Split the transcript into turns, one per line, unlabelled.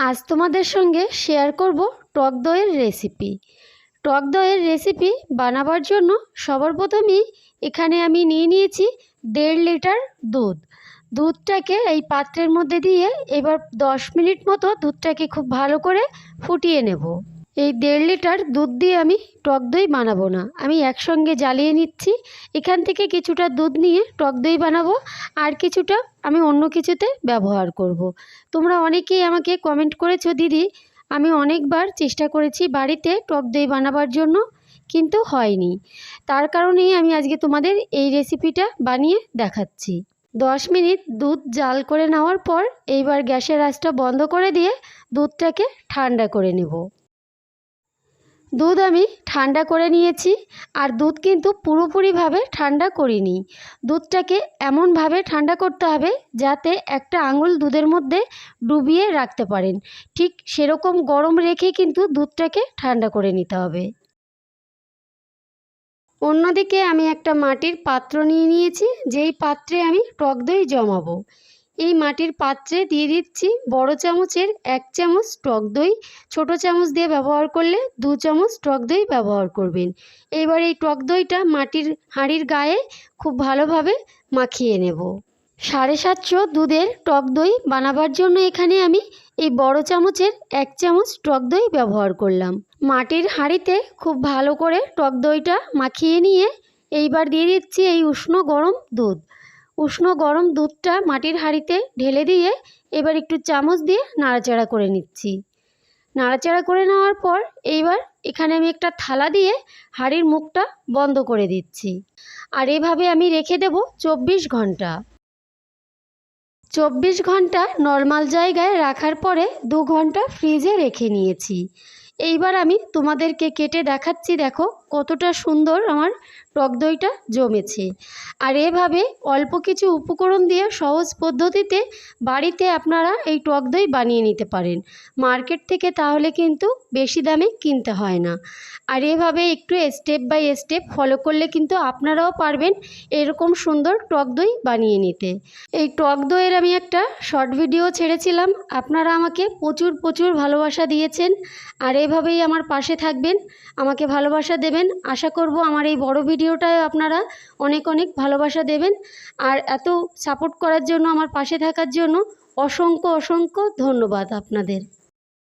আজ তোমাদের সঙ্গে শেয়ার করব টক দইয়ের রেসিপি। টক দইয়ের রেসিপি বানাবার জন্য সবার প্রথমেই এখানে আমি নিয়ে নিয়েছি 1.5 লিটার দুধ। দুধটাকে এই পাত্রের মধ্যে দিয়ে এবার 10 মিনিট মতো দুধটাকে খুব ভালো করে ফুটিয়ে নেব। এই 1.5 লিটার দুধ দিয়ে আমি টক দই বানাবো না, আমি একসঙ্গে জ্বালিয়ে নিচ্ছি। এখান থেকে কিছুটা দুধ নিয়ে টক দই বানাবো, আর কিছুটা আমি অন্য কিছুতে ব্যবহার করব। তোমরা অনেকেই আমাকে কমেন্ট করেছো, দিদি আমি অনেকবার চেষ্টা করেছি বাড়িতে টক দই বানাবার জন্য, কিন্তু হয়নি। তার কারণেই আমি আজকে তোমাদের এই রেসিপিটা বানিয়ে দেখাচ্ছি। 10 মিনিট দুধ জাল করে নেওয়ার পর এইবার গ্যাসের আঁচটা বন্ধ করে দিয়ে দুধটাকে ঠান্ডা করে নেব। দুধ আমি ঠান্ডা করে নিয়েছি, আর দুধ কিন্তু পুরোপুরিভাবে ঠান্ডা করিনি। দুধটাকে এমনভাবে ঠান্ডা করতে হবে যাতে একটা আঙুল দুধের মধ্যে ডুবিয়ে রাখতে পারেন, ঠিক সেরকম গরম রেখে কিন্তু দুধটাকে ঠান্ডা করে নিতে হবে। অন্যদিকে আমি একটা মাটির পাত্র নিয়ে নিয়েছি, যেই পাত্রে আমি টক দই জমাবো। এই মাটির পাত্রে দিয়ে দিচ্ছি বড় চামচের 1 চামচ টক দই। ছোট চামচ দিয়ে ব্যবহার করলে 2 চামচ টক দই ব্যবহার করবেন। এবার এই টক দইটা মাটির হাঁড়ির গায়ে খুব ভালোভাবে মাখিয়ে নেব। 750 দুধের টক দই বানাবার জন্য এখানে আমি এই বড় চামচের 1 চামচ টক দই ব্যবহার করলাম। মাটির হাঁড়িতে খুব ভালো করে টক দইটা মাখিয়ে নিয়ে এইবার দিয়ে দিচ্ছি এই উষ্ণ গরম দুধ। উষ্ণ গরম দুধটা মাটির হাঁড়িতে ঢেলে দিয়ে এবার একটু চামচ দিয়ে নাড়াচাড়া করে নিচ্ছি। নাড়াচাড়া করে নেওয়ার পর এইবার এখানে আমি একটা থালা দিয়ে হাঁড়ির মুখটা বন্ধ করে দিচ্ছি, আর এভাবে আমি রেখে দেব 24 ঘন্টা। 24 ঘন্টা নর্মাল জায়গায় রাখার পরে 2 ঘন্টা ফ্রিজে রেখে নিয়েছি। এইবার আমি তোমাদেরকে কেটে দেখাচ্ছি, দেখো কতটা সুন্দর আমার টক দইটা জমেছে। আর এভাবে অল্প কিছু উপকরণ দিয়ে সহজ পদ্ধতিতে বাড়িতে আপনারা এই টক দই বানিয়ে নিতে পারেন মার্কেট থেকে, তাহলে কিন্তু বেশি দামে কিনতে হয় না। আর এভাবে একটু স্টেপ বাই স্টেপ ফলো করলে কিন্তু আপনারাও পারবেন এরকম সুন্দর টক দই বানিয়ে নিতে। এই টক দইয়ের আমি একটা শর্ট ভিডিও ছেড়েছিলাম, আপনারা আমাকে প্রচুর ভালোবাসা দিয়েছেন, আর এভাবেই আমার পাশে থাকবেন, আমাকে ভালোবাসা দেবেন। আশা করব আমার এই বড় ভিডিওটায় আপনারা অনেক ভালোবাসা দেবেন। আর এত সাপোর্ট করার জন্য, আমার পাশে থাকার জন্য অসংখ্য ধন্যবাদ আপনাদের।